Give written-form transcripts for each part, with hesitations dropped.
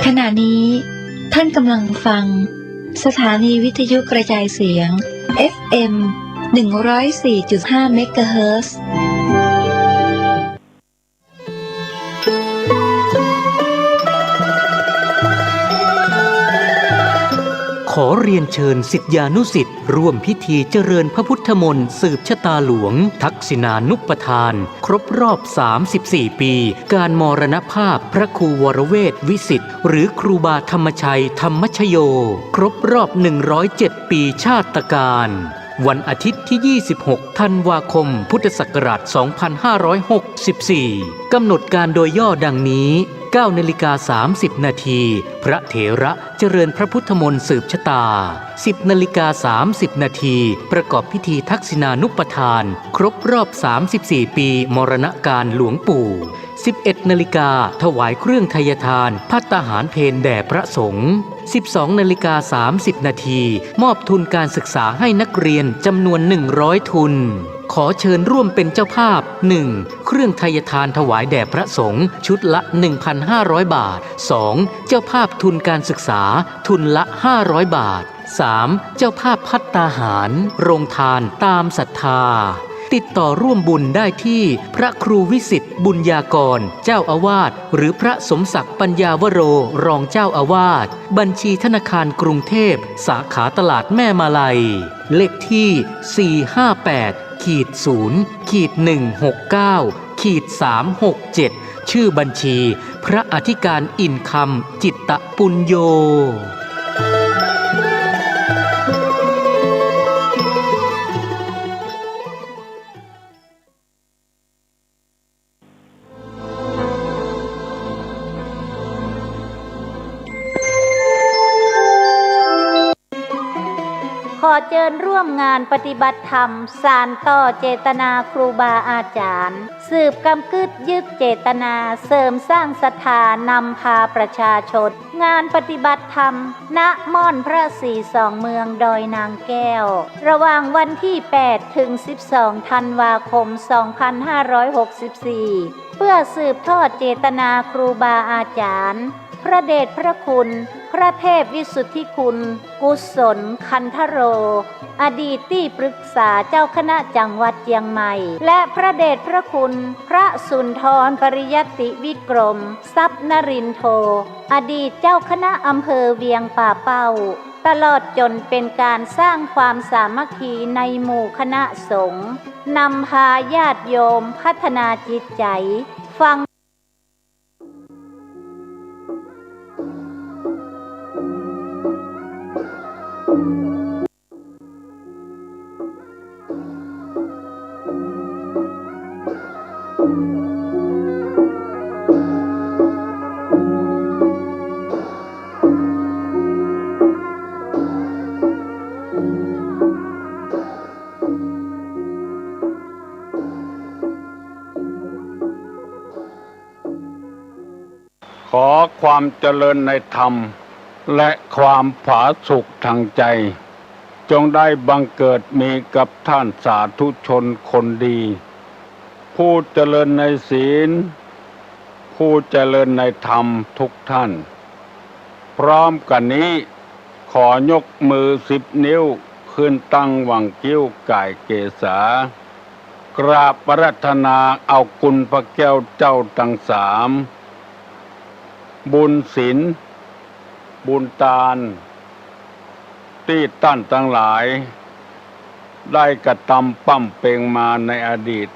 ขณะนี้ท่านกำลังฟังสถานีวิทยุกระจายเสียง FM 104.5 เมกะเฮิรตซ์ขอเรียนเชิญศิษยานุศิษย์ร่วมพิธีเจริญพระพุทธมนต์สืบชะตาหลวงทักษิณานุปทานครบรอบ34 ปีการมรณภาพพระครูวรเวทวิสิทธิ์หรือครูบาธรรมชัยธรรมชโยครบรอบ107 ปีชาตการวันอาทิตย์ที่ 26 ธันวาคม พุทธศักราช 2564 กำหนดการโดยย่อดังนี้9:30 นาทีพระเถระเจริญพระพุทธมนต์สืบชะตา10:30 นาทีประกอบพิธีทักษิณานุปทานครบรอบ34 ปีมรณกาลหลวงปู่11 นาฬิกาถวายเครื่องไทยทานภัตตาหารเพลแด่พระสงฆ์12:30 นาทีมอบทุนการศึกษาให้นักเรียนจำนวน100 ทุนขอเชิญร่วมเป็นเจ้าภาพ 1. เครื่องไทยทานถวายแด่พระสงฆ์ชุดละ 1,500 บาท 2. เจ้าภาพทุนการศึกษาทุนละ500 บาท 3. เจ้าภาพภัตตาหารโรงทานตามศรัทธาติดต่อร่วมบุญได้ที่พระครูวิสิทธิ์บุญญากรเจ้าอาวาสหรือพระสมศักดิ์ปัญญาวโรรองเจ้าอาวาสบัญชีธนาคารกรุงเทพสาขาตลาดแม่มาลัยเลขที่ 458-0-169-367 ชื่อบัญชีพระอธิการอินคำจิตตปุญโญขอเชิญร่วมงานปฏิบัติธรรมสานต่อเจตนาครูบาอาจารย์สืบกำกึดยึดเจตนาเสริมสร้างศรัทธานำพาประชาชนงานปฏิบัติธรรมณม่อนพระศรีสองเมืองดอยนางแก้วระหว่างวันที่8ถึง12ธันวาคม2564เพื่อสืบทอดเจตนาครูบาอาจารย์พระเดชพระคุณพระเทพวิสุทธิคุณกุศลคันธโรอดีตที่ปรึกษาเจ้าคณะจังหวัดเชียงใหม่และพระเดชพระคุณพระสุนทรปริยัติวิกรมทรัพย์นรินโทอดีตเจ้าคณะอำเภอเวียงป่าเป้าตลอดจนเป็นการสร้างความสามัคคีในหมู่คณะสงฆ์นำพาญาติโยมพัฒนาจิตใจฟังขอความเจริญในธรรมและความผาสุกทางใจจงได้บังเกิดมีกับท่านสาธุชนคนดีผู้เจริญในศีลผู้เจริญในธรรมทุกท่านพร้อมกันนี้ขอยกมือ10 นิ้วขึ้นตั้งหวังกิ้วก่ายเกษากราบอาราธนาเอาคุณพระแก้วเจ้าทั้งสามบุญศีลบุญทานที่ท่านทั้งหลายได้กระทำปั้มเปงมาในอดีต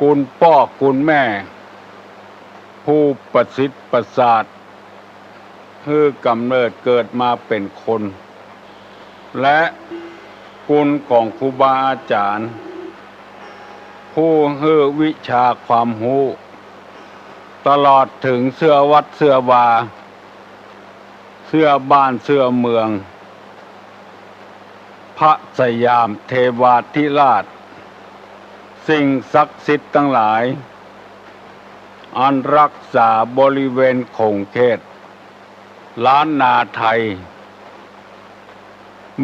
คุณพ่อคุณแม่ผู้ประสิทธิ์ประสาทคือกำเนิดเกิดมาเป็นคนและคุณของครูบาอาจารย์ผู้ให้วิชาความรู้ตลอดถึงเสื้อวัดเสื้อวาเสื้อบ้านเสื้อเมืองพระสยามเทวาธิราชสิ่งศักดิ์สิทธิ์ทั้งหลายอันรักษาบริเวณคงเขตล้านนาไทย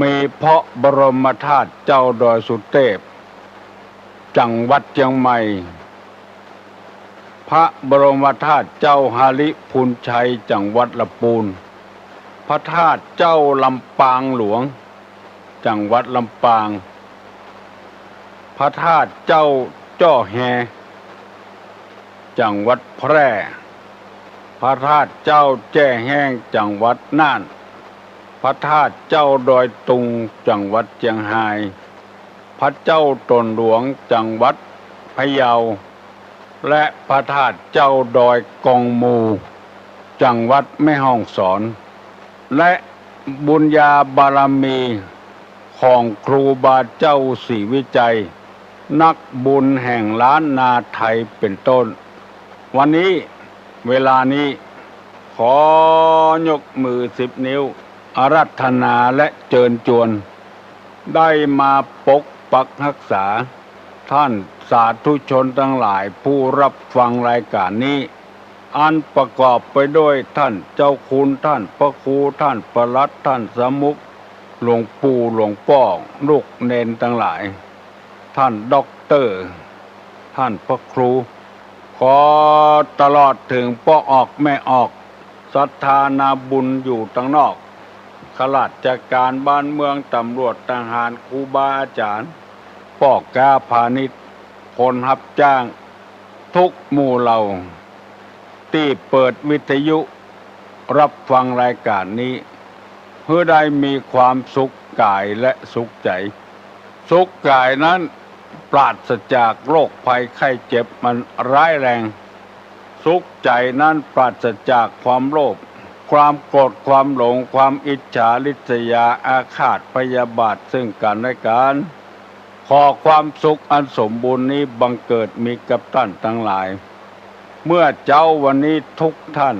มีพระบรมธาตุเจ้าดอยสุเทพจังหวัดเชียงใหม่ พระบรมธาตุเจ้าหาริพุนชัยจังหวัดลำพูนพระธาตุเจ้าลำปางหลวงจังหวัดลำปางพระธาตุเจ้าจ้อแฮจังหวัดแพร่พระธาตุเจ้าแจ้แห้งจังหวัดน่านพระธาตุเจ้าดอยตุงจังหวัดเชียงรายพระเจ้าตนหลวงจังหวัดพะเยาและพระธาตุเจ้าดอยกองมูจังหวัดแม่ฮ่องสอนและบุญญาบารมีของครูบาเจ้าศรีวิจัยนักบุญแห่งล้านนาไทยเป็นต้นวันนี้เวลานี้ขอยกมือ10 นิ้วอาราธนาและเชิญชวนได้มาปกปักรักษาท่านสาธุชนทั้งหลายผู้รับฟังรายการนี้อันประกอบไปด้วยท่านเจ้าคุณท่านพระครูท่านประหลัดท่านสมุขหลวงปู่หลวงป้องลูกเนนทั้งหลายท่านด็อกเตอร์ท่านพระครูขอตลอดถึงพ่อออกแม่ออกศรัทธานาบุญอยู่ทั้งนอกข้าราชการบ้านเมืองตำรวจทหารครูบาอาจารย์พ่อค้าพาณิชย์คนรับจ้างทุกหมู่เหล่าที่เปิดวิทยุรับฟังรายการนี้เพื่อได้มีความสุขกายและสุขใจสุขกายนั้นปราศจากโรคภัยไข้เจ็บมันร้ายแรงสุขใจนั้นปราศจากความโลภความโกรธความหลงความอิจฉาริษยาอาฆาตพยาบาทซึ่งกันและกันขอความสุขอันสมบูรณ์นี้บังเกิดมีกับท่านทั้งหลายเมื่อเจ้าวันนี้ทุกท่าน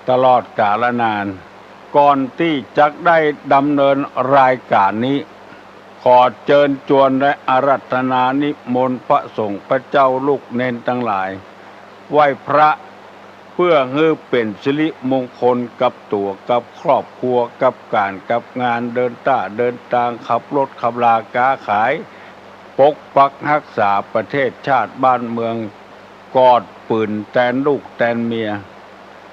ตลอดกาลนานก่อนที่จะได้ดำเนินรายการนี้ขอเชิญชวนและอาราธนานิมนต์พระสงฆ์พระเจ้าลูกเนนทั้งหลายไหว้พระเพื่อให้เป็นสิริมงคลกับตัวกับครอบครัวกับการกับงานเดินทางขับรถขับลาค้าขายปกปักรักษาประเทศชาติบ้านเมืองกอดปืนแทนลูกแทนเมีย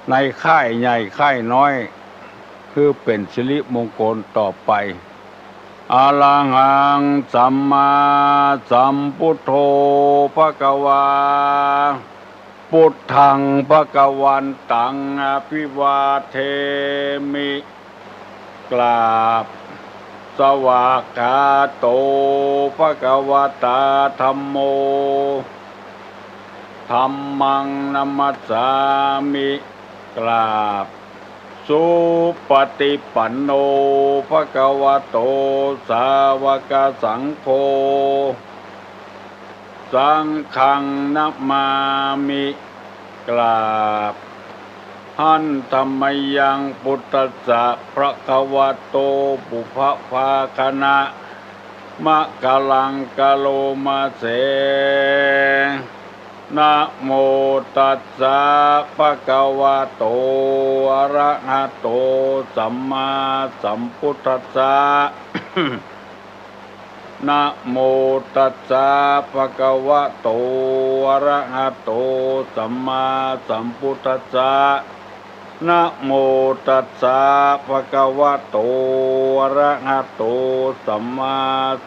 ในค่ายใหญ่ค่ายน้อยคือเป็นสิริมงคลต่อไปอะระหังสัมมาสัมพุทโธภควาพุทธังภวันตังอภิวาเทมิกราบสวากขาโตภควตาธัมโมธัมมังนัมมัสสามิกราบสุปฏิปันโนภควโตสาวกสังโฆสังฆังนัมมามิกราบหันธัมมยังพุทธัสสะภควโตปุพพาคณะมะกะลังกะโลมาเสนะโมตัสสะภะคะวะโตอะระหะโตสัมมาสัมพุทธัสสะ นะโมตัสสะภะคะวะโตอะระหะโตสัมมาสัมพุทธัสสะนะโมตัสสะภะคะวะโตอะระหะโตสัมมา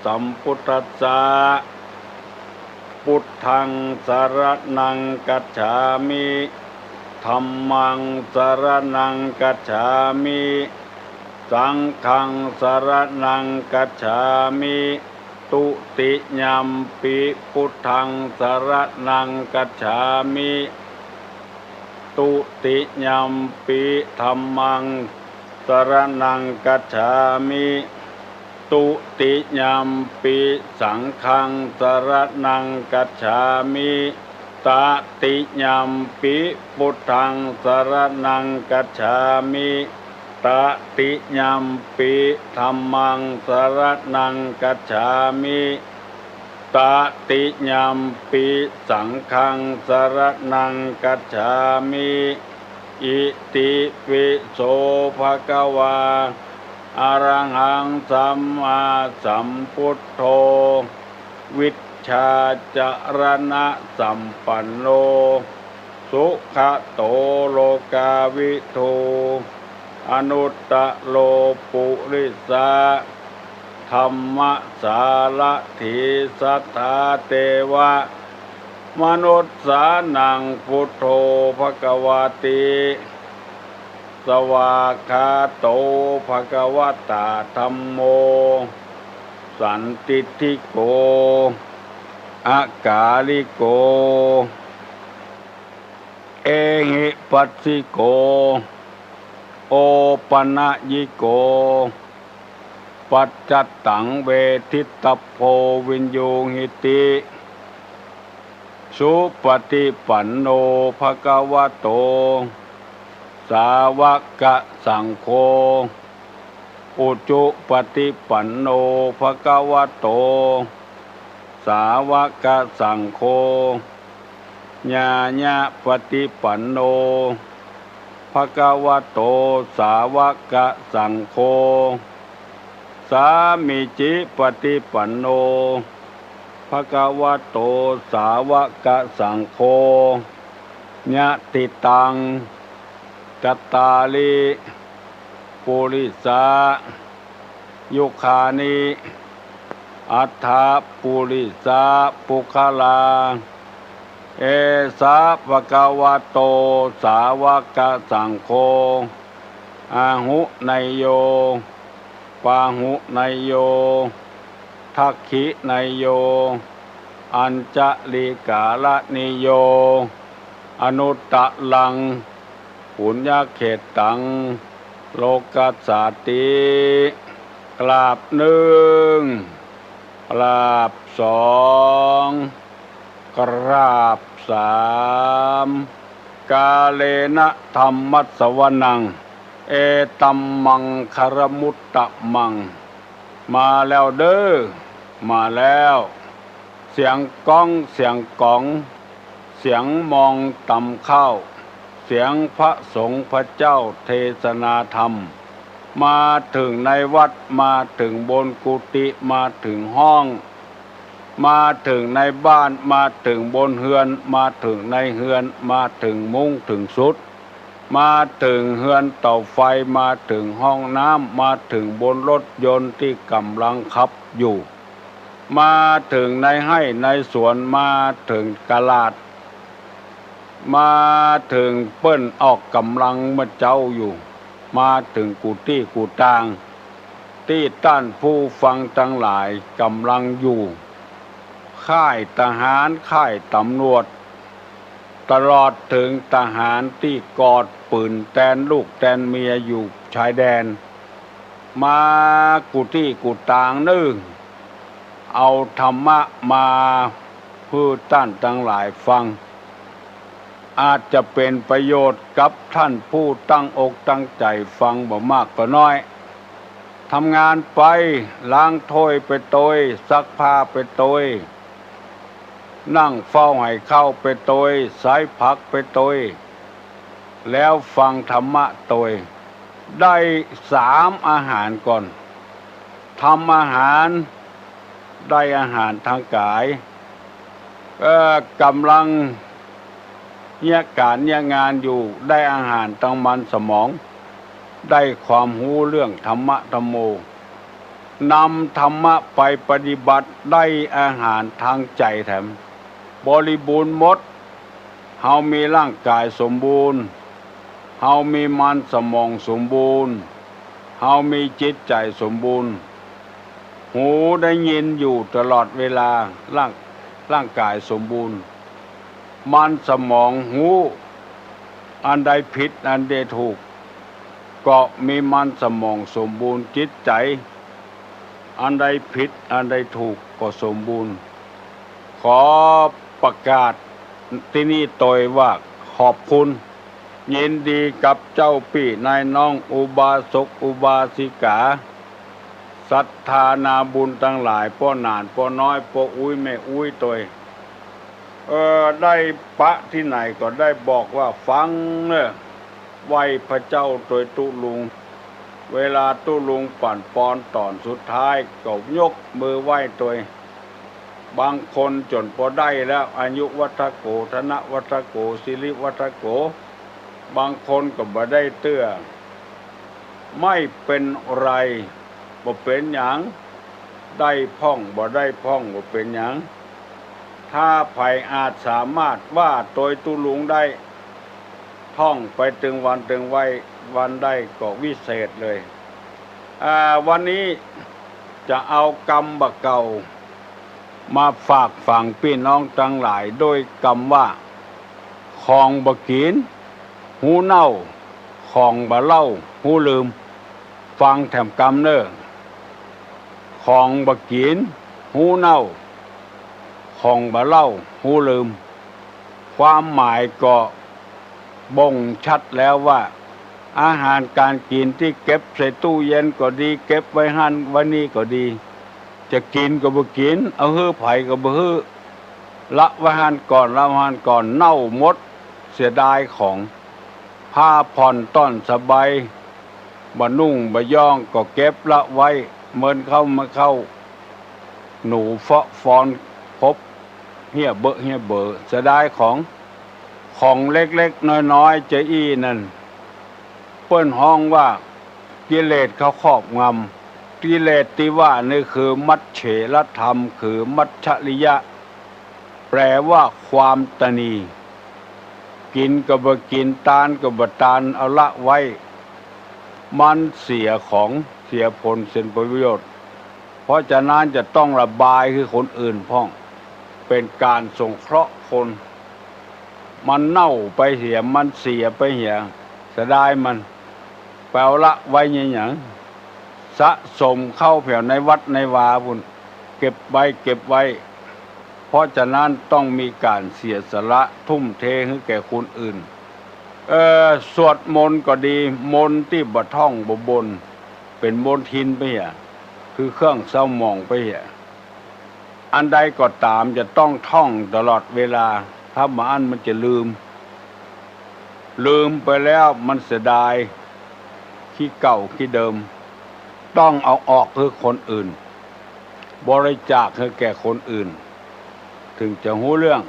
สัมพุทธัสสะพุทธังสรณังกัจฉามิธัมมังสรณังกัจฉามิสังฆังสรณังกัจฉามิตุติยัมปิพุทธังสรณังกัจฉามิตุติยัมปิธัมมังสรณังกัจฉามิตุติยัมปิสังฆังสรณังกัจฉามิตติยัมปิพุทธังสรณังกัจฉามิตติยัมปิธัมมังสรณังกัจฉามิตติยัมปิสังฆังสรณังกัจฉามิอิติปิโสภะคะวาอะระหังสัมมาสัมพุทโธวิชชาจรณะสัมปันโน สุขโตโลกาวิทูอนุตตโลปุริสาธรรมสารถีสัทธาเทวะมนุษย์สานังพุทโธภควติสวากขาโตภควตาธัมโมสันติทิโกอากาลิโกเอหิปัสสิโกโอปนะยิโกปัจจตังเวทิตโพวินโยหิติสุปฏิปันโนภควโตสาวกสังโฆอุจุปฏิปันโนภควโตสาวกสังโฆญาญาปฏิปันโนภควโตสาวกสังโฆสามิจิปฏิปันโนภควโตสาวกสังโฆญาติตังจัตตาลิปุริสายุคานิอัฏฐปุริสาปุคลาเอสาภควโตสาวกสังโฆอาหุไนโยปาหุไนโยทักขิไนโยอัญจลิกาลนิโยอนุตตะลังปุญญเขตตังโลกัสสาติกราบหนึ่งกราบสองกราบสามกาเลนะธรรมัสสวนังเอตัมมังคารมุตตะมังมาแล้วเด้อมาแล้วเสียงก้องเสียงกองเสียงมองต่ำเข้าเสียงพระสงฆ์พระเจ้าเทศนาธรรมมาถึงในวัดมาถึงบนกุฏิมาถึงห้องมาถึงในบ้านมาถึงบนเฮือนมาถึงในเฮือนมาถึงมุ้งถึงสุดมาถึงเฮือนเตาไฟมาถึงห้องน้ำมาถึงบนรถยนต์ที่กำลังขับอยู่มาถึงในไร่ในสวนมาถึงกลาดมาถึงเปิ้นออกกำลังมาเจ้าอยู่มาถึงกุฏิกุฏางที่ต้านผู้ฟังทั้งหลายกำลังอยู่ค่ายทหารค่ายตำรวจตลอดถึงทหารที่กอดปืนแตนลูกแตนเมียอยู่ชายแดนมากุฏิกุฏางนึ่งเอาธรรมะมาผู้ท่านทั้งหลายฟังอาจจะเป็นประโยชน์กับท่านผู้ตั้งอกตั้งใจฟังบ่มากก็น้อยทำงานไปล้างถ้วยไปโตยซักผ้าไปโตยนั่งเฝ้าให้เข้าไปโตยสายผักไปโตยแล้วฟังธรรมะโตยได้3อาหารก่อนทำอาหารได้อาหารทางกายกำลังเนี่ยการเนี่ยงานอยู่ได้อาหารทางมันสมองได้ความรู้เรื่องธรรมะธรรมโมนำธรรมะไปปฏิบัติได้อาหารทางใจแถมบริบูรณ์หมดเฮามีร่างกายสมบูรณ์เฮามีมันสมองสมบูรณ์เฮามีจิตใจสมบูรณ์หูได้ยินอยู่ตลอดเวลาร่างกายสมบูรณ์มันสมองหูอันใดผิดอันใดถูกก็มีมันสมองสมบูรณ์จิตใจอันใดผิดอันใดถูกก็สมบูรณ์ขอประกาศที่นี่ตยว่าขอบคุณยินดีกับเจ้าพี่นายน้องอุบาสกอุบาสิกาศรัทธานาบุญทั้งหลายพ่อหนานพ่อน้อยพ่ออุ้ยแม่อุ้ยตยได้ปะที่ไหนก็ได้บอกว่าฟังเนี่ยไหวพระเจ้าโดยตุลุงเวลาตุลุงปั่นปอนตอนสุดท้ายก็ยกมือไหวตัว บางคนจนพอได้แล้วอายุวัฒโกธนวัฒโกสิริวัฒโกบางคนก็บ่ได้เตื้อไม่เป็นไรบ่เป็นหยังได้พ่องบ่ได้พ่องบ่เป็นหยังถ้าไผอาจสามารถว่าโดยตุลุงได้ท่องไปถึงวันถึงไว้วันได้ก็วิเศษเลยวันนี้จะเอากรรมบะเก่ามาฝากฝังพี่น้องทั้งหลายโดยกรรมว่าของบะกินหูเน่าของบะเล่าหูลืมฟังแถมกรรมเน้อของบะกินหูเน่าของบะเล่าหูลืมความหมายก็บ่งชัดแล้วว่าอาหารการกินที่เก็บใส่ตู้เย็นก็ดีเก็บไว้หั่นไว้นี่ก็ดีจะกินก็บ่กินเอาฮื้อไผก็บ่ฮื้อละไว้หั่นก่อนละไว้หั่นก่อนเน่าหมดเสียดายของผ้าผ่อนต้อนสบายบ่นุ่งบ่ย่องก็เก็บละไว้เมินเข้ามาเข้าหนูเฟาะฟอนพบเหี้ยเบอะเสียดายของเล็กๆน้อยๆจะอี้นั่นเปิ้นฮ้องว่ากิเลสเขาครอบงำกิเลสที่ว่านี่คือมัจเฉรธรรมคือมัจฉริยะแปลว่าความตนีกินก็บ่กินตานก็บ่ตานเอาละไว้มันเสียของเสียผลเสียประโยชน์เพราะฉะนั้นจะต้องระบายคือคนอื่นพ้องเป็นการสงเคราะห์คนมันเน่าไปเสียมันเสียไปเสียเสียดายมันแปลละไว้อย่างสะสมเข้าแผ่วในวัดในวาพุ่นเก็บไว้เพราะฉะนั้นต้องมีการเสียสละทุ่มเทให้แก่คนอื่นสวดมนต์ก็ดีมนต์ที่บ่ท่องบ่บนเป็นมนต์ทินไปเหี้ยคือเครื่องเศร้าหมองไปเหี้ยอันใดก็ตามจะต้องท่องตลอดเวลาถ้ามาอันมันจะลืมไปแล้วมันเสียดายขี้เก่าขี้เดิมต้องเอาออกคือคนอื่นบริจาคให้แก่คนอื่นถึงจะรู้เรื่อง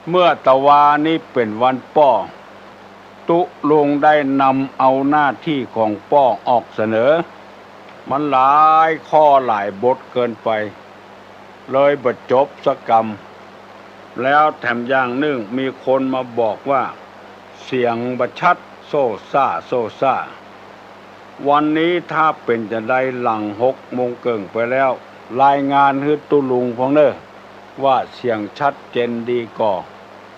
เมื่อตะวานี้เป็นวันป้อตุลงได้นำเอาหน้าที่ของป้อออกเสนอมันหลายข้อหลายบทเกินไปเลยบรรจบสักกรรมแล้วแถมอย่างหนึ่งมีคนมาบอกว่าเสียงบัดชัดโซ่ซ่าวันนี้ถ้าเป็นจะได้หลัง6 โมงเกิงไปแล้วรายงานให้ตุลุงพองเด้อว่าเสียงชัดเจนดีก่อ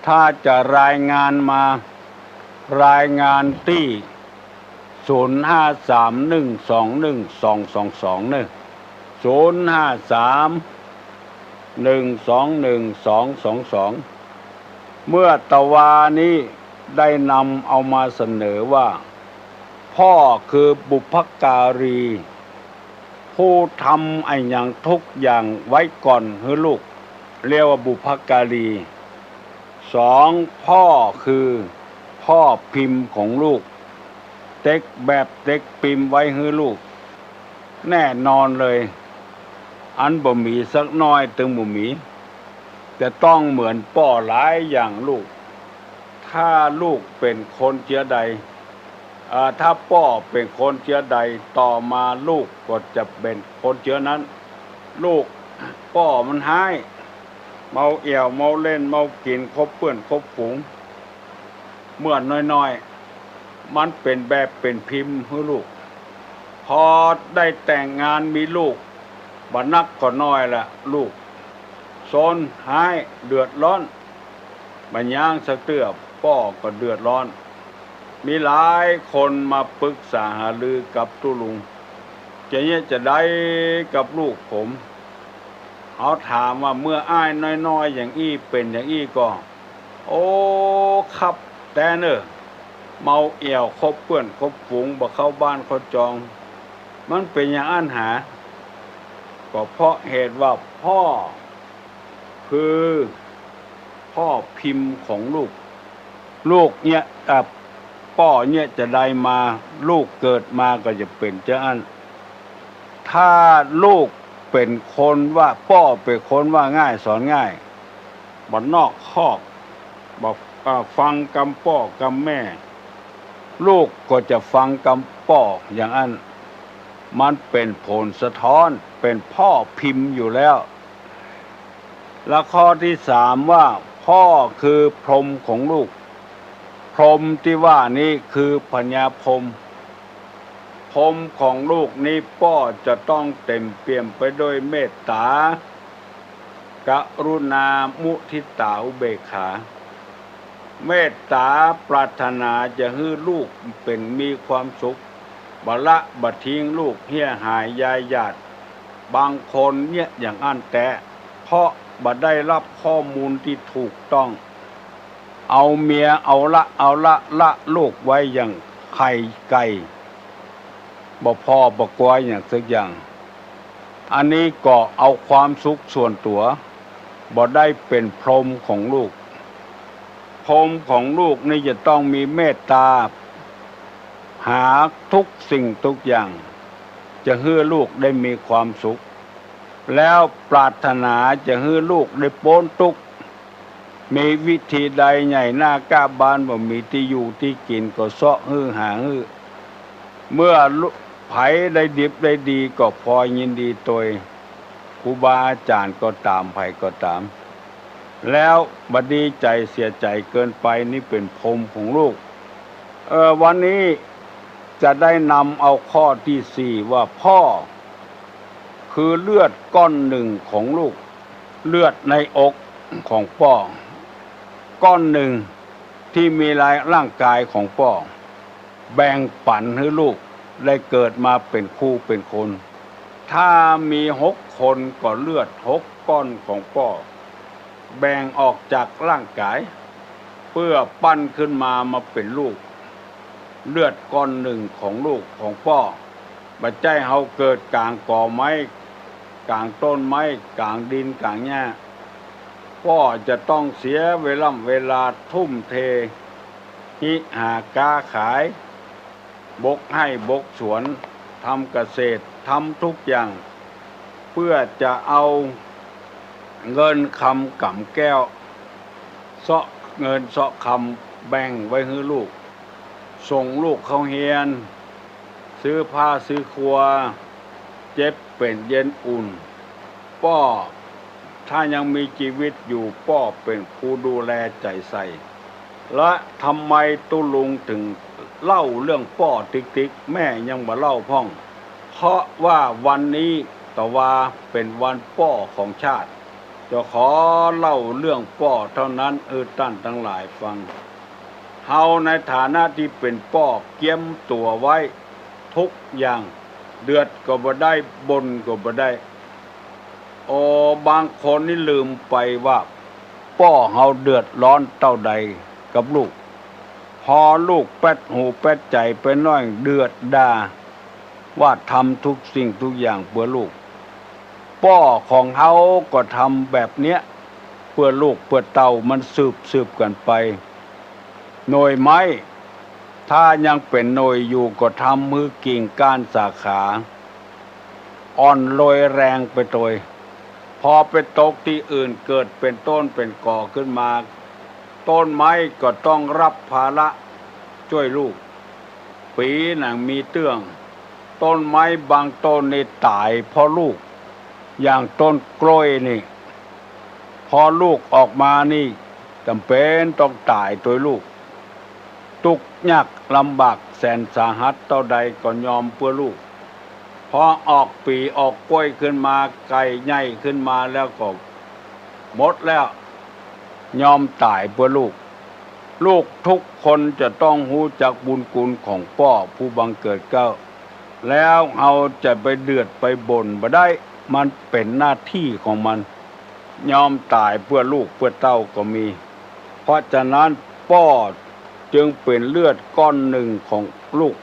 ถ้าจะรายงานมารายงานที่0531212222เด้อ0531212222เมื่อตะวานี้ได้นำเอามาเสนอว่าพ่อคือบุพการีผู้ทำไอ้อย่างทุกอย่างไว้ก่อนให้ลูกเรียกว่าบุพการี2พ่อคือพ่อพิมพ์ของลูกเต็กแบบเต็กพิมพ์ไว้ให้ลูกแน่นอนเลยอันบ่มีสักน้อยถึงบ่มีจะต้องเหมือนป้อหลายอย่างลูกถ้าลูกเป็นคนเชื้อใดถ้าป้อเป็นคนเชื้อใดต่อมาลูกก็จะเป็นคนเชื้อนั้นลูกป้อมันหายเมาเอี่ยวเมาเล่นเมากินคบเพื่อนคบฝูงเมื่อน้อยๆมันเป็นแบบเป็นพิมพ์ให้ลูกพอได้แต่งงานมีลูกบ่นักก็น้อยละลูกซนหายเดือดร้อนบัญญังสักเตื้อป้อก็เดือดร้อนมีหลายคนมาปรึกษาหารือกับตุลุงจะได้กับลูกผมเขาถามว่าเมื่ออ้ายน้อยๆอย่างอี้เป็นอย่างอี้ก็โอ้ครับแต่เนอะเมาเอี่ยวคบเพื่อนคบฝูงบ่เข้าบ้านเขาจองมันเป็นอย่างอันหาก็เพราะเหตุว่าพ่อคือพ่อพิมพ์ของลูกเนี่ยป้อเนี่ยจะได้มาลูกเกิดมาก็จะเป็นเจ้าอันถ้าลูก เป็นคนว่าพ่อเป็นคนว่าง่ายสอนง่ายบ่นอกคอกบอกฟังกำพ่อกำแม่ ลูกก็จะฟังกำพ่ออย่างนั้นมันเป็นผลสะท้อนเป็นพ่อพิมพ์อยู่แล้วและข้อที่สามว่าพ่อคือพรหมของลูกพรหมที่ว่านี้คือพญาพรหมพรหมของลูกนี้พ่อจะต้องเต็มเปี่ยมไปด้วยเมตตากรุณามุทิตาอุเบกขาเมตตาปรารถนาจะให้ลูกเป็นมีความสุขบ่ละบ่ทิ้งลูกเหี้ยหายยายหยาดบางคนเนี่ยอย่างอันแต่เพราะบ่ได้รับข้อมูลที่ถูกต้องเอาเมียเอาละลูกไว้อย่างไข่ไก่บ่พอบ่กว่าอย่างสักอย่างอันนี้ก็เอาความสุขส่วนตัวบ่ได้เป็นพรหมของลูกพรหมของลูกนี่จะต้องมีเมตตาหาทุกสิ่งทุกอย่างจะให้ลูกได้มีความสุขแล้วปรารถนาจะให้ลูกได้พ้นทุกข์มีวิธีใดใหญ่หน้ากล้าบานบ่มีที่อยู่ที่กินก็เสาะฮือหาฮือเมื่อไผได้ดิบได้ดีก็พอยินดีโดยครูบาอาจารย์ก็ตามไผก็ตามแล้วบดีใจเสียใจเกินไปนี่เป็นพรหมของลูกวันนี้จะได้นำเอาข้อที่สี่ว่าพ่อคือเลือดก้อนหนึ่งของลูกเลือดในอกของพ่อก้อนหนึ่งที่มีร่างกายของพ่อแบ่งปันให้ลูกได้เกิดมาเป็นคู่เป็นคนถ้ามี6 คนก็เลือด6 ก้อนของพ่อแบ่งออกจากร่างกายเพื่อปั้นขึ้นมาเป็นลูกเลือดก้อนหนึ่งของลูกของพ่อบัดใจเฮาเกิดกลางก่อไม้กลางต้นไม้กลางดินกลางหญ้าพ่อจะต้องเสียเวลาทุ่มเทหิหากาขายบกให้บกสวนทำเกษตรทำทุกอย่างเพื่อจะเอาเงินคำกำแก้วเสาะเงินเสาะคำแบ่งไว้ให้ลูกส่งลูกเข้าเรียนซื้อผ้าซื้อครัวเจ็บเป็นเย็นอุ่นพ่อถ้ายังมีชีวิตอยู่พ่อเป็นผู้ดูแลใจใส่และทำไมตุลุงถึงเล่าเรื่องพ่อติ๊กแม่ยังมาเล่าพ่องเพราะว่าวันนี้ตะวาเป็นวันพ่อของชาติจะขอเล่าเรื่องพ่อเท่านั้นท่านทั้งหลายฟังเฮาในฐานะที่เป็นพ่อเกียมตัวไว้ทุกอย่างเดือดก็บ่ได้บนก็บ่ได้บางคนนี่ลืมไปว่าพ่อเฮาเดือดร้อนเท่าใดกับลูกพอลูกแป๊ดหูแป๊ดใจไปน้อยเดือดด่าว่าทำทุกสิ่งทุกอย่างเพื่อลูกพ่อของเฮาก็ทำแบบเนี้ยเพื่อลูกเพื่อเต่ามันสืบกันไปหน่วยไม้ถ้ายังเป็นหน่วยอยู่ก็ทำมือกิ่งก้านสาขาอ่อนโรยแรงไปโดยพอไปตกที่อื่นเกิดเป็นต้นเป็นก่อขึ้นมาต้นไม้ก็ต้องรับภาระช่วยลูกปีหนังมีเตื้องต้นไม้บางต้นนี่ตายเพราะลูกอย่างต้นกล้วยนี่พอลูกออกมานี่จำเป็นต้องตายโดยลูกทุกข์ยากลำบากแสนสาหัสเท่าใดก็ยอมเพื่อลูกพอออกปีออกกล้วยขึ้นมาไก่ใหญ่ขึ้นมาแล้วก็หมดแล้วยอมตายเพื่อลูกลูกทุกคนจะต้องรู้จักบุญคุณของพ่อผู้บังเกิดเกล้าแล้วเอาจะไปเดือดไปบ่นบ่ได้มันเป็นหน้าที่ของมันยอมตายเพื่อลูกเพื่อเต้าก็มีเพราะฉะนั้นพ่อจึงเป็นเลือดก้อนหนึ่งของลูก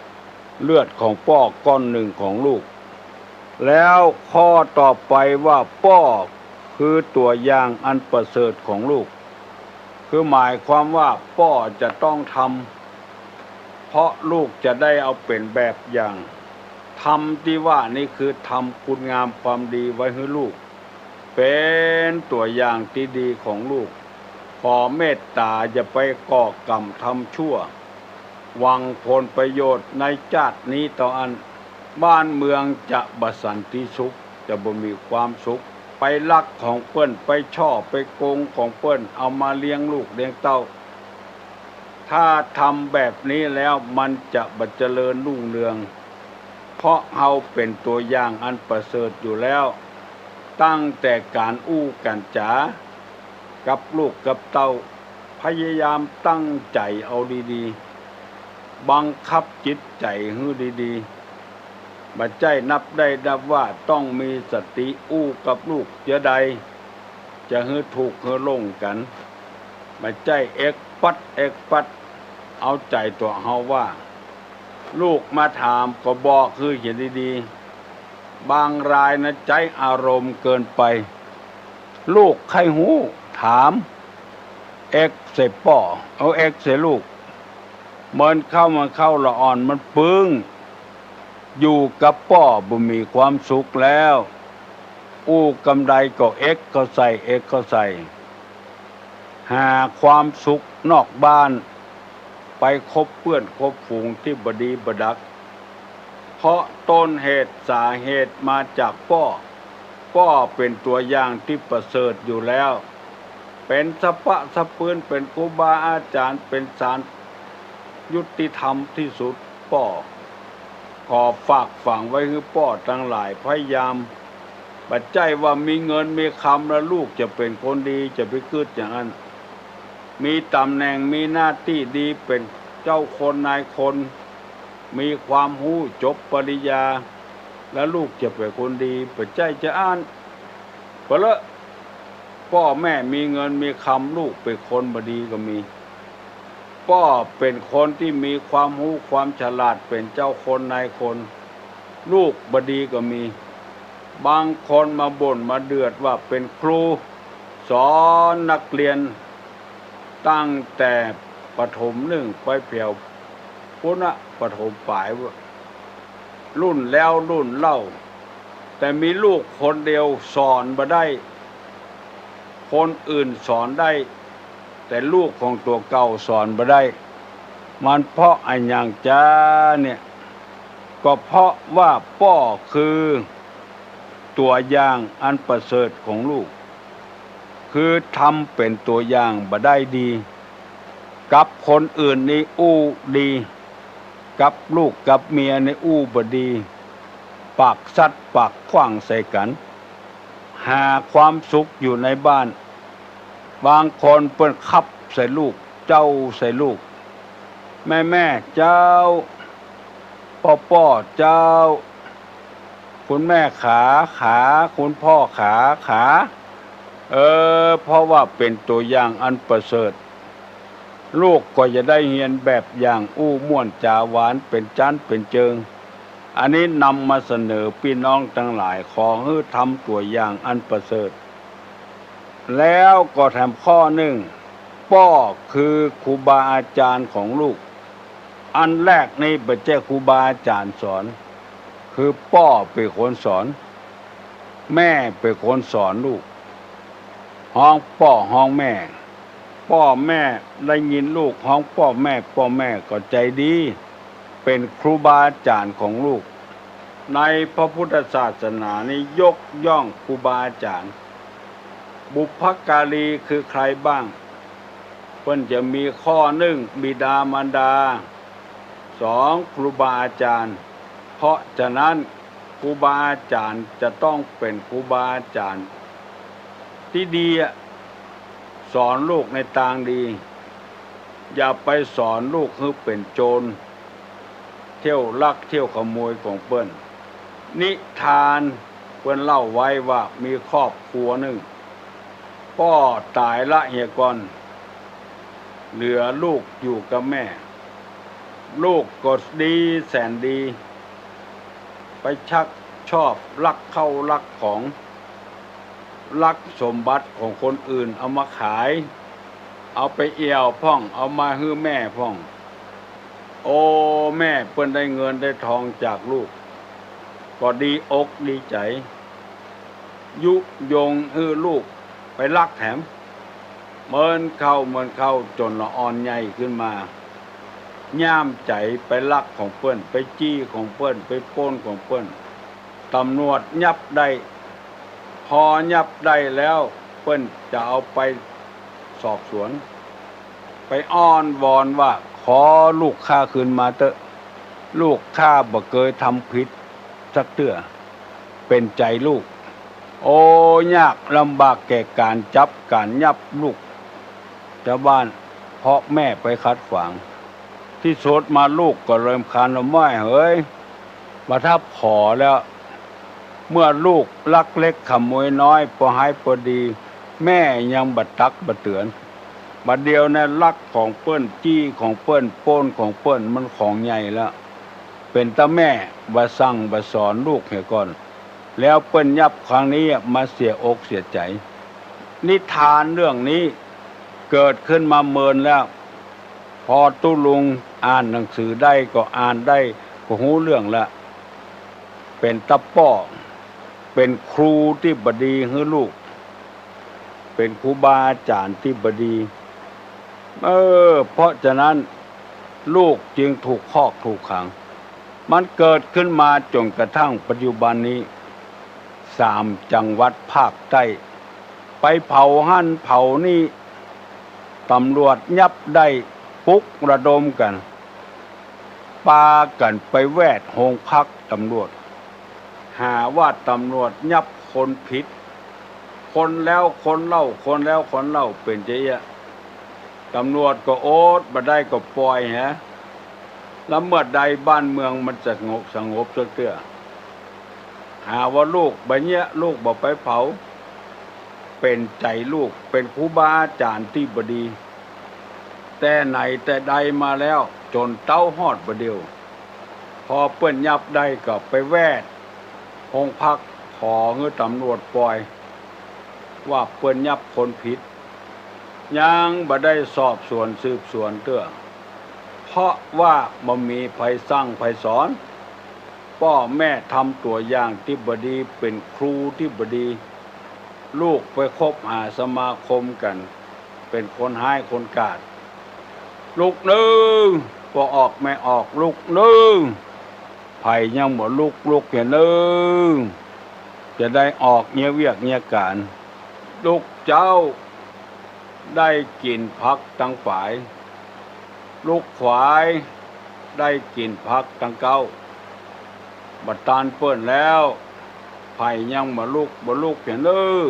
เลือดของพ่อก้อนหนึ่งของลูกแล้วข้อต่อไปว่าพ่อคือตัวอย่างอันประเสริฐของลูกคือหมายความว่าพ่อจะต้องทำเพราะลูกจะได้เอาเป็นแบบอย่าง ทำที่ว่านี่คือทำคุณงามความดีไว้ให้ลูกเป็นตัวอย่างที่ดีของลูกขอเมตตาอย่าไปก่อกรรมทำชั่วหวังผลประโยชน์ในชาตินี้ต่ออันบ้านเมืองจะบสันติสุขจะบ่มีความสุขไปลักของเปิ้นไปช่อไปโกงของเปิ้นเอามาเลี้ยงลูกเลี้ยงเต้าถ้าทำแบบนี้แล้วมันจะบัดเจริญรุ่งเรืองเพราะเฮาเป็นตัวอย่างอันประเสริฐอยู่แล้วตั้งแต่การอู้กันจ๋ากับลูกกับเต้าพยายามตั้งใจเอาดีๆบังคับจิตใจให้ดีๆบัดใจนับได้นับว่าต้องมีสติอู้กับลูกจะใดจะให้ถูกให้ลงกันบัดใจเอกปัดเอาใจตัวเฮาว่าลูกมาถามก็บอกคือเห็นดีๆบางรายนะใจอารมณ์เกินไปลูกใครหูถามเอกเสป่อเอาเอกเสลูกมันเข้าละอ่อนมันปึ้งอยู่กับป่อบ่มีความสุขแล้วอู้กำไดก็เอกก็ใส่เอกก็ใส่หาความสุขนอกบ้านไปคบเพื่อนคบฝูงที่บดีบดักเพราะต้นเหตุสาเหตุมาจากป้อเป็นตัวอย่างที่ประเสริฐอยู่แล้วเป็นสปะสะปืนเป็นครูบาอาจารย์เป็นศาลยุติธรรมที่สุดป้อขอฝากฝังไว้คือป้อทั้งหลายพยายามบัดใจว่ามีเงินมีคำแล้วลูกจะเป็นคนดีจะไปคิดอย่างนั้นมีตำแหน่งมีหน้าที่ดีเป็นเจ้าคนนายคนมีความรู้จบปริญญาแล้วลูกจะเป็นคนดีปัจจัยจะอ่านเพราะละพ่อแม่มีเงินมีคำลูกเป็นคนบดีก็มีพ่อเป็นคนที่มีความรู้ความฉลาดเป็นเจ้าคนนายคนลูกบดีก็มีบางคนมาบ่นมาเดือดว่าเป็นครูสอนนักเรียนตั้งแต่ประถมหนึ่งไปเพียวพุทธประถมปลายรุ่นแล้วรุ่นเล่าแต่มีลูกคนเดียวสอนบ่ได้คนอื่นสอนได้แต่ลูกของตัวเก่าสอนบ่ได้มันเพราะอันอย่างจ้าเนี่ยก็เพราะว่าพ่อคือตัวอย่างอันประเสริฐของลูกคือทำเป็นตัวอย่างบ่ได้ดีกับคนอื่นนี่อู้ดีกับลูกกับเมียนี่อู้บ่ดีปากสัตว์ปากขว้างใส่กันหาความสุขอยู่ในบ้านบางคนเปิ้นขับใส่ลูกเจ้าใส่ลูกแม่เจ้าป้อเจ้าคุณแม่ขาคุณพ่อขาเพราะว่าเป็นตัวอย่างอันประเสริฐลูกก็จะได้เรียนแบบอย่างอู้ม่วนจาหวานเป็นจันเป็นเจิงอันนี้นำมาเสนอพี่น้องทั้งหลายขอให้ทำตัวอย่างอันประเสริฐแล้วก็ทำข้อหนึ่งป้อคือครูบาอาจารย์ของลูกอันแรกนี่บ่ใช่ครูบาอาจารย์สอนคือป้อเป็นคนสอนแม่เป็นคนสอนลูกห้องป้อห้องแม่พ่อแม่ได้ยินลูกห้องพ่อแม่ก็ใจดีเป็นครูบาอาจารย์ของลูกในพระพุทธศาสนานี้ยกย่องครูบาอาจารย์บุพการีคือใครบ้างเพิ่นจะมีข้อหนึ่งบิดามารดาสองครูบาอาจารย์เพราะฉะนั้นครูบาอาจารย์จะต้องเป็นครูบาอาจารย์ที่ดีสอนลูกในทางดีอย่าไปสอนลูกให้เป็นโจรเที่ยวลักเที่ยวขโมยของเปิ้นนิทานเปิ้นเล่าไว้ว่ามีครอบครัวหนึ่งพ่อตายละเหียก่อนเหลือลูกอยู่กับแม่ลูกก็ดีแสนดีไปชักชอบลักเข้าลักของลักสมบัติของคนอื่นเอามาขายเอาไปเอี่ยวพ่องเอามาให้แม่พ่องโอ้แม่เปิ้นได้เงินได้ทองจากลูก ก็ดีอกดีใจ ยุยงลูกไปรักแถมเมินเข้าจนละอ่อนใหญ่ขึ้นมาย่ามใจไปลักของเปิ้นไปจี้ของเปิ้นไปปล้นของเปิ้นตำรวจยับได้พอยับได้แล้วเปิ้นจะเอาไปสอบสวนไปอ้อนวอนว่าขอลูกข้าคืนมาเถอะลูกข้าบ่เคยทำผิดสักเตื้อเป็นใจลูกโอ้ยากลำบากแก่การจับการยับลูกชาวบ้านเพราะแม่ไปคัดขวางที่สุดมาลูกก็เริ่มคานละม้อยเฮ้ยมาทับขอแล้วเมื่อลูกลักเล็กขโมยน้อยพอหายพอดีแม่ยังบัดตักบัดเตือนบัดเดียวนะลักของเปิ้นจี้ของเปิ้นปล้นของเปิ้นมันของใหญ่แล้วเป็นตาแม่บ่สั่งบ่สอนลูกเหี่ยก่อนแล้วเปิ้นยับครั้งนี้มาเสียอกเสียใจนิทานเรื่องนี้เกิดขึ้นมาเมินแล้วพอตุลุงอ่านหนังสือได้ก็อ่านได้ก็รู้เรื่องละเป็นตาป้อเป็นครูที่บดีให้ลูกเป็นครูบาอาจารย์ที่บดีเพราะฉะนั้นลูกจึงถูกคอกถูกขังมันเกิดขึ้นมาจนกระทั่งปัจจุบันนี้3 จังหวัดภาคใต้ไปเผาหั่นเผานี่ตำรวจยับได้ปลุกระดมกันปากันไปแวดโรงพักตำรวจหาว่าตำรวจยับคนผิดคนแล้วคนเล่าคนแล้วคนเล่าเป็นเจ๊ะตำรวจก็โอ๊ตบ่ได้ก็ปล่อยฮะแล้วเมื่อใดบ้านเมืองมันจะสงบสักเตื้อหาว่าลูกบัดเนี้ยลูกบ่ไปเผาเป็นใจลูกเป็นครูบาอาจารย์ที่บดีแต่ไหนแต่ใดมาแล้วจนเต้าฮอดบ่เดียวพอเปิ้นยับได้ก็ไปแวดโรงพักขอเงือตำรวจปล่อยว่าเปิ้นยับคนผิดยังบ่ได้สอบสวนสืบสวนเตื้อเพราะว่าบ่มีไผสั่งไผสอนพ่อแม่ทำตัวอย่างที่บดีเป็นครูที่บดีลูกไปคบหาสมาคมกันเป็นคนให้คนกาดลูกนึงพอออกไม่ออกลูกนึงไผยังบ่ลูกอย่างนึงจะได้ออกเงียเวียกเงียการลูกเจ้าได้กินพักตั้งฝ่ายลูกขวายได้กินพักตั้งเก้าบัดตานเปิ้นแล้วไผยังบ่ลูกอย่างนึง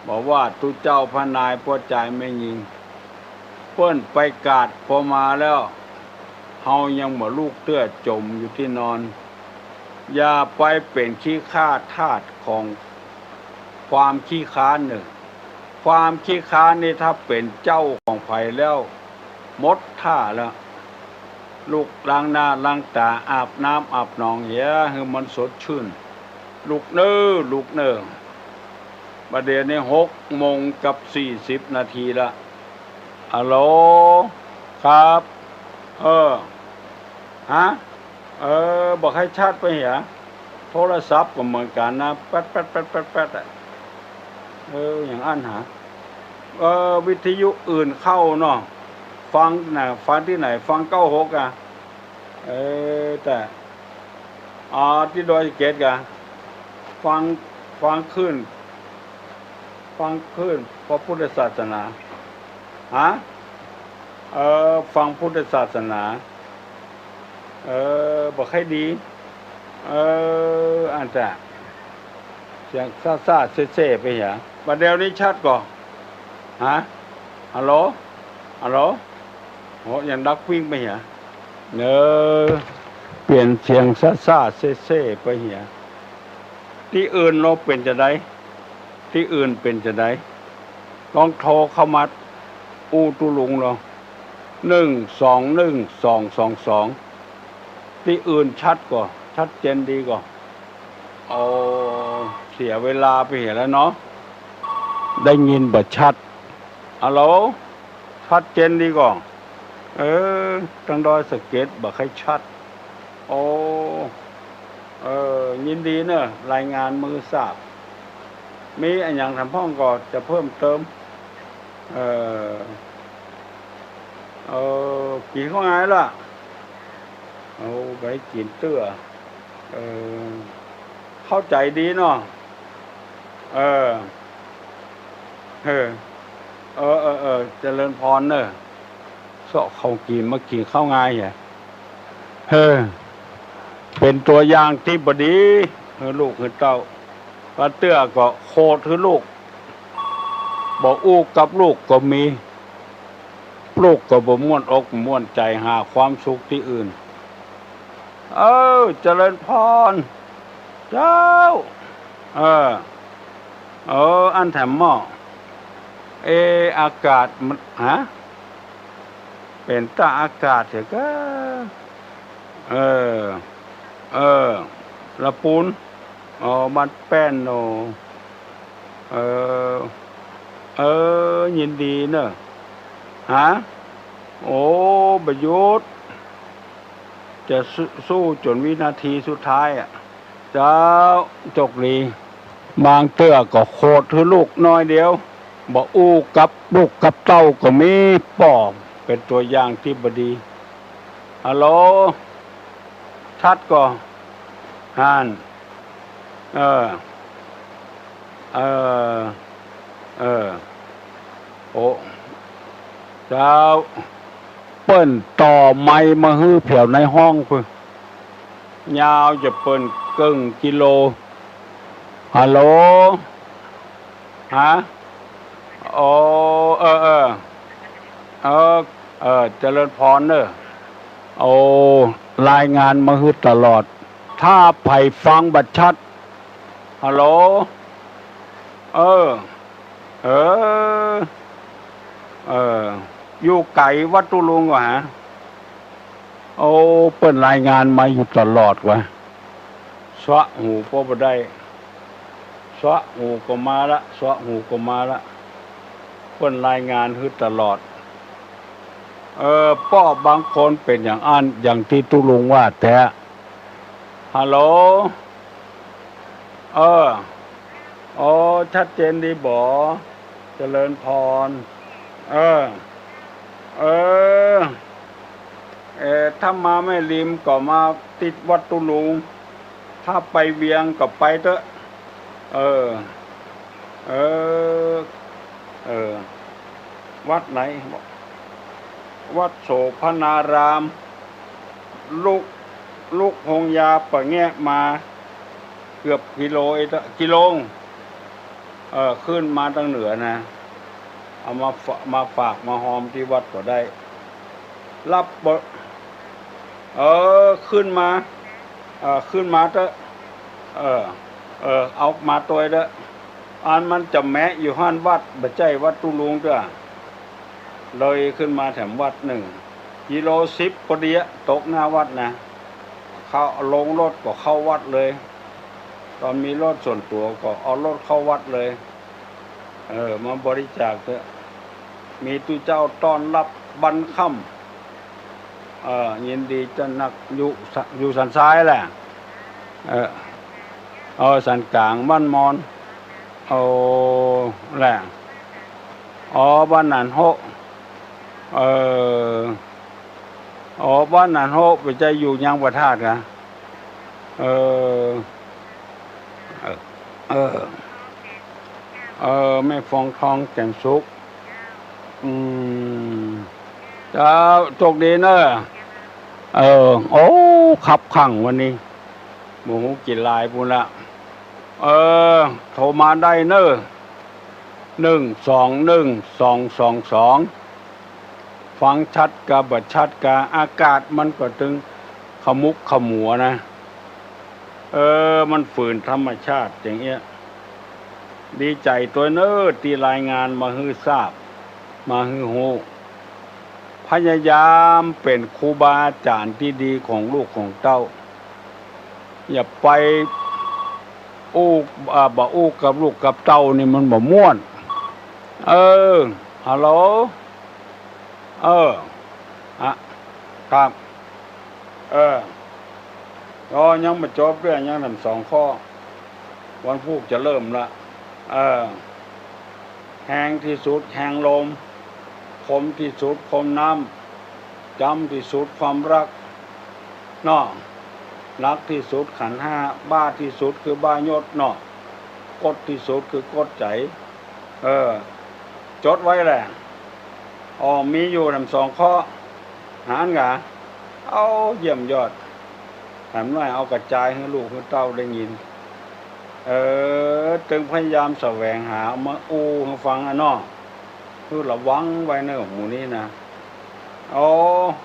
บอกว่าตุเจ้าพระนายพ่อใจไม่ยิงเปิ้นไปกาดพอมาแล้วเฮายังบ่ลูกเตื้อจมอยู่ที่นอนอย่าไปเป็นขี้ข้าทาสของความขี้ค้านหนึ่งความขี้ค้านนี่ถ้าเป็นเจ้าของไผแล้วหมดท่าแล้วลูกล้างหน้าล้างตาอาบน้ำอาบหนองเหี้ยให้มันสดชื่นลูกเน้อประเดี๋ยวนี้6:40 นาทีละฮัลโหลครับฮะบอกให้ชาร์จไปเหรอโทรศัพท์ก็เหมือนกันนะแป๊ดอย่างอันหาวิทยุอื่นเข้าเนาะฟังที่ไหนฟัง96แต่ที่ดอยสะเก็ดฟังขึ้นพระพุทธศาสนาฮะฟังพุทธศาสนาบอกให้ดีอันแต่เสียงซ่าๆเซ่ๆไปเหรอบัดเดี๋ยวนี้ชัดก่อนฮะฮัลโหลโหยังดักวิ่งไปเหรอเปลี่ยนเสียงซ่าๆเซ่ๆไปเหรอที่อื่นเราเป็นจะได้ที่อื่นเป็นจะได้ลองโทรเข้ามาตุลุงเรา1212222ที่อื่นชัดกว่าชัดเจนดีกว่าเสียเวลาไปเห็นแล้วเนาะได้ยินบ่ชัดฮัลโหลชัดเจนดีกว่าทางดอยสะเก็ดบ่ค่อยชัด ยินดีเนอะรายงานมือทราบมีอันอย่างทำพ่องก็จะเพิ่มเติมกี่ข้อไงล่ะเอาไปกินเตื้อเข้าใจดีเนาะเจริญพรเนอะเสาะเขากินมากินข้าวง่ายเหรอเป็นตัวอย่างที่บดีลูกคือเต้าป้าเตื้อก็โคตรคือลูกบอกอู้กับลูกก็มีลูกก็บ่ม่วนอกม่วนใจหาความสุขที่อื่นเจริญพรเจ้าอันแถมหม้ออากาศมันเป็นตาอากาศเถอะก็ละปูนมันแป้นโนยินดีเนอะโอ้ประยุทธ์จะสู้จนวินาทีสุดท้ายเจ้าจกลีบางเตื้อก็โคตรคือลูกน้อยเดียวบอกอู้กับลูกกับเต้าก็มีป้อมเป็นตัวอย่างที่บดีฮัลโหลชัดก็ฮันโอ้เจ้าเปิ้นต่อไม้มาฮื้อแผ่วในห้องพึ่งยาวจะเปิ้นครึ่งกิโลฮัลโหลโอ้เจริญพรเนอะโอ้รายงานมาฮื้อตลอดถ้าไผ่ฟังบัดชัดฮัลโหลอยู่ไก่วัดตุลุงวะฮะโอ้เปิ้นรายงานมาอยู่ตลอดวะสวะหูพ่อบ่ได้สวะหูก็มาละสวะหูก็มาละเปิ้นรายงานฮื้อตลอดป้อบางคนเป็นอย่างอันอย่างที่ตุลุงว่าแต่ฮัลโหลชัดเจนดีบ่เจริญพรถ้ามาไม่ริมก็มาติดวัดตุลุงถ้าไปเวียงก็ไปเถอะวัดไหนวัดโสพนารามลูกหงยาปะแงะมาเกือบกิโลขึ้นมาทางเหนือนะเอามาฝากมาหอมที่วัดก็ได้รับขึ้นมาเถอะเอามาตัวเด้ออันมันจะแมะอยู่ห้านวัดบ่ใจวัดตุลุงเด้อเลยขึ้นมาแถมวัด1 กิโล 10พอดีตกหน้าวัดนะเขาลงรถก็เข้าวัดเลยตอนมีรถส่วนตัวก็เอารถเข้าวัดเลยมาบริจาคเถอะมีตุเจ้าต้อนรับบันค่ำยินดีจะนักอยู่สันซ้ายแหละสันกลางบ้านมอนแหละบ้านนันโฮบ้านนันโฮไปใจอยู่ยังประทาดกันแม่ฟองทองแต่งสุขเจ้าโชคดีเนอะขับขังวันนี้หมูกินลายปุ่นละโทรมาได้เนอะ1212222ฟังชัดกับบัดชัดกับอากาศมันก็ตึงขมุกขมัวนะมันฝืนธรรมชาติอย่างเงี้ยดีใจตัวเนอที่รายงานมาฮื้อทราบมาฮื้อโหพยายามเป็นครูบาอาจารย์ที่ดีของลูกของเต้าอย่าไปบ่อู้กับลูกกับเต้านี่มันบ่ม่วนฮัลโหลครับ ก็ยังมาจบด้วยยังทำสองข้อวันพุธจะเริ่มละแห้งที่สุดแห้งลมคมที่สุดคมน้ำจำที่สุดความรักเนาะรักที่สุดขันธ์ห้าบ้าที่สุดคือบ้ายศเนาะกดที่สุดคือกดใจจดไว้แหละมีอยู่ทำสองข้อหารกะเอาเยี่ยมยอดทำน้อยเอากระจายให้ลูกให้เต้าได้ยินจึงพยายามแสวงหามาให้ฟังเนาะคือระวังไว้เนอะหมู่นี้นะ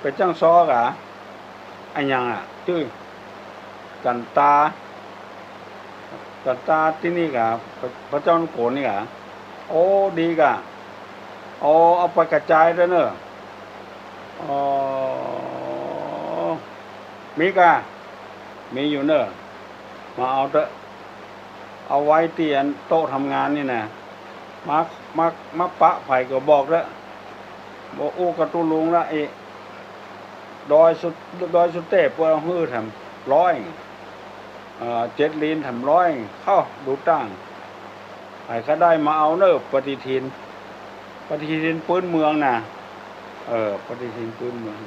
เป็นจังซอกะอันยังชื่อกันตาที่นี่กะพระเจ้าโกนนี่กะดีกะเอาไปกระจายด้วยเนอะมีอยู่เนอะมาเอาเถอะเอาไว้เตียนโต๊ะทำงานนี่นะมาปะไผ่ก็บอกแล้วบอกกระตุ้ลุงละดอยสุเทพว่าฮื้อทำ7 ลิ้นทำ100เข้าดูตั้งไอ้เขาได้มาเอาเนอะปฏิทินปืนเมืองน่ะปฏิทินปืนเมือง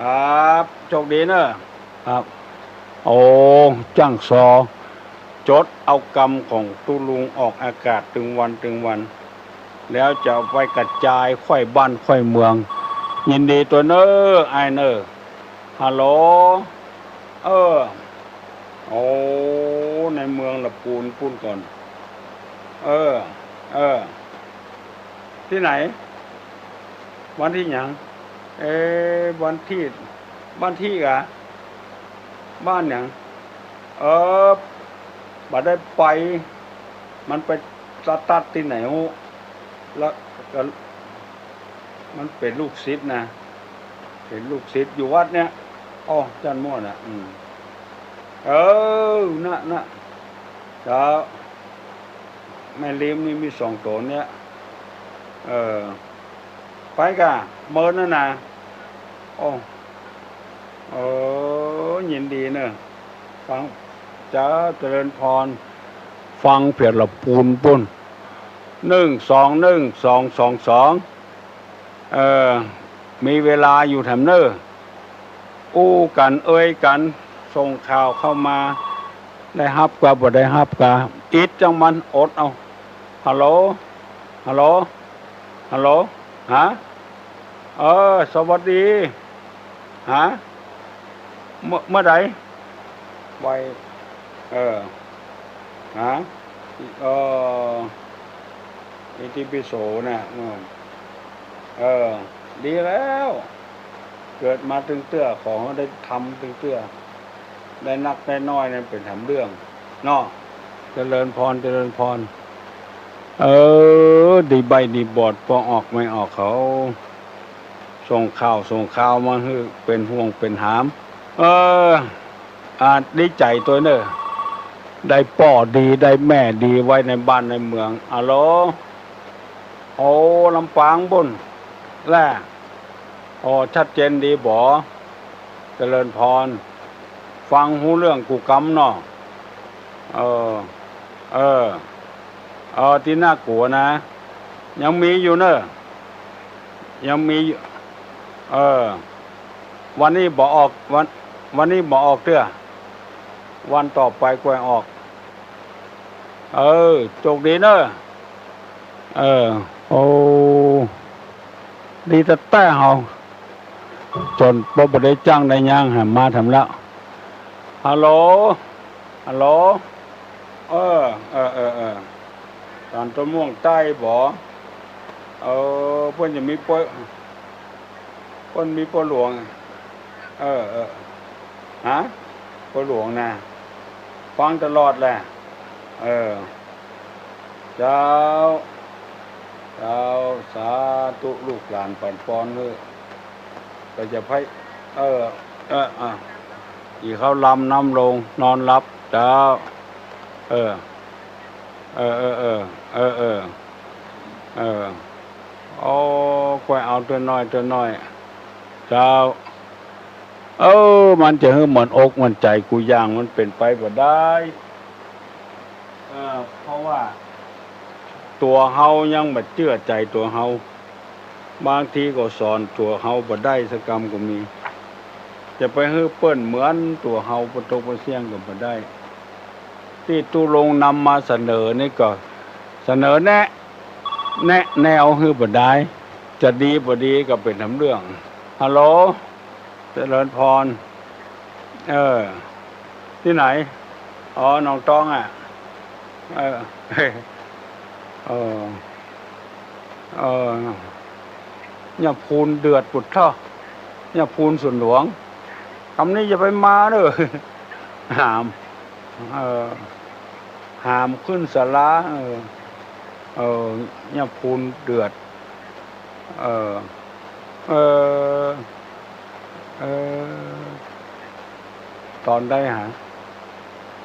ครับโชคดีเนอะครับจ้างซอจดเอากรรมของตุลุงออกอากาศถึงวันแล้วจะไปกระจายค่อยบ้านค่อยเมืองยินดีตัวเนอไอเนอฮัลโหลในเมืองละปูนก่อนที่ไหนวันที่หยังวันที่บ้านที่กะบ้านหยังบัดได้ไปมันไปตัดที่ไหนแล้วก็มันเป็นลูกศิษย์นะเป็นลูกศิษย์อยู่วัดเนี้ยจันม่วนน่ะน่ะแล้วแม่ลิมนี่มี2 ตัวเนี้ยไปกะเมินนั่นน่ะยินดีเนอะฟังจะเจริญพรฟังเพียรละปูนปุ่น12122มีเวลาอยู่แถมเนอกันกันส่งข่าวเข้ามาได้ฮับกะบ่ได้ฮับกะอิดจังมันอดเอาฮัลโหลฮะสวัสดีฮะเมื่อไหร่ไวอิติปิโสน่ะดีแล้วเกิดมาตึงเตื้อของได้ทำตึงเตื้อได้นักได้น้อยนั่นเป็นทำเรื่องเนาะเจริญพรดีใบดีบอดพอออกไม่ออกเขาส่งข่าวมาคือเป็นห่วงเป็นหามดีใจตัวเนอะได้ป่อดีได้แม่ดีไว้ในบ้านในเมืองลำปางบุญแล่ชัดเจนดีบ่เจริญพรฟังหูเรื่องกูกำเนาะที่น่ากลัวนะยังมีอยู่เนอะยังมีวันนี้บ่ออกวันนี้บ่ออกเด้อวันต่อไปกวยออกโชคดีเนอะดีแต่เฮาจนบ่ได้จ้างได้ย่างมาทำแล้วฮัลโหลตอนต้นม่วงใต้บ่เพิ่นจะมีเพิ่นมีปหลวงฮะปหลวงนะฟังตลอดแหละเจ้าสาธุลูกหลานปันปอนเฮ้ก็จะไพ่อีเขาลำน้ำลงนอนรับเจ้ากวยเอาตัวน้อยเจ้า มันจะเหมือนอกมันใจกูย่างมันเป็นไปบ่ได้เพราะว่าตัวเฮายังบ่เชื่อใจตัวเฮาบางทีก็สอนตัวเฮาบ่ได้สักกรรมก็มีจะไปฮื้อเปิ้นเหมือนตัวเฮาบ่ตกบ่เสี่ยงก็บ่ได้ที่ตุลงนำมาเสนอนี่ก็เสนอแนะแนวฮื้อบ่ได้จะดีบ่ดีก็เป็นเรื่องฮัลโหลเจริญพรที่ไหนหนองตองอ่ะอย่าพูนเดือดปุดท่ออย่าพูนส่วนหลวงคำนี้อย่าไปมาเด้อห้ามขึ้นศาลาอย่าพูนเดือดตอนได้หา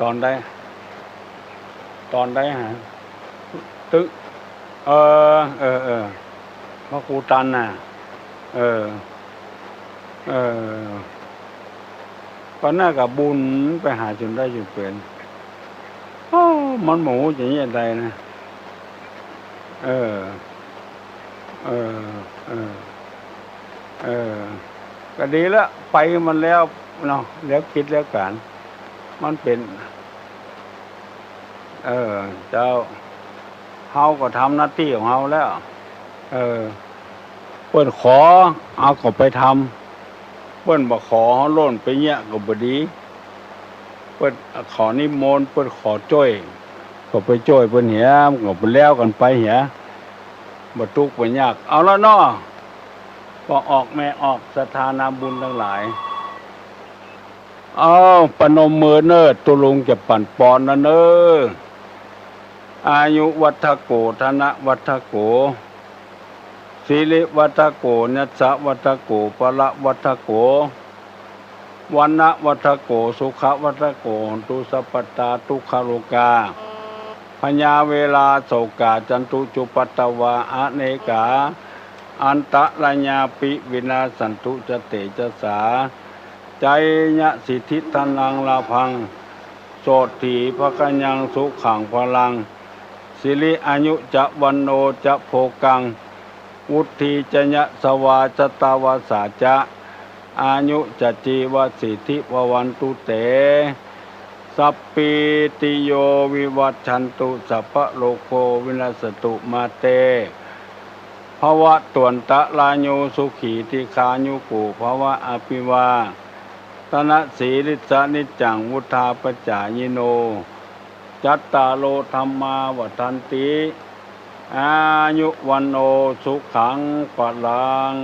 ตอนได้หาตึกพระครูตันน่ะก็น่ากับบุญไปหาจนได้จนเป็นมันหมูอย่างนี้ใดนะก็ดีแล้วไปมันแล้วเนาะแล้วคิดแล้วกันมันเป็นเจ้าเฮาก็ทำหน้าที่ของเฮาแล้วเปิ้นขอเอาก็ไปทำเปิ้นบ่ขอเฮาโล่นไปเงี้ยก็บ่ดีเปิ้นขอนิมนต์เปิ้นขอจ้อยก็ไปจ้อยเปิ้นเหียก็ไปแล้วกันไปเหียบ่ทุกข์บ่ยากเอาแล้วเนาะก็ออกแม่ออกศรัทธานาบุญทั้งหลายปนมมือเนิดตุลุงจะปั่นปอนนะเน้ออายุวัฏโกธนะวัฏโกสิริวัฏโกนัสสะวัฏโกปละวัฏโกวันนะวัฏโกสุขวัฏโกตุสัพพตาทุกขโลกาพญาเวลาโสกาจันตุจุปัตตวาอเนกาอันตะระญาปิวินาสันตุจเตจสาใจยะสิทธิตันังลาพังโสถีภกัญญังสุขังพลังสิริอายุจะวันโนจะโภกังวุฒิจะยะสวาจตาวาสาจะอายุจะจีวสิทธิภวันตุเตสัพปิติโยวิวัชชันตุสัพพะโลกโควินาศตุมาเตภวะตวนตะลาโยสุขีติคายุกุภวะอภิวาตนะสีริสานิจังวุธาปจายโนจัตตาโลธรรมาวัฏันติอายุวันโนสุขังปะลัง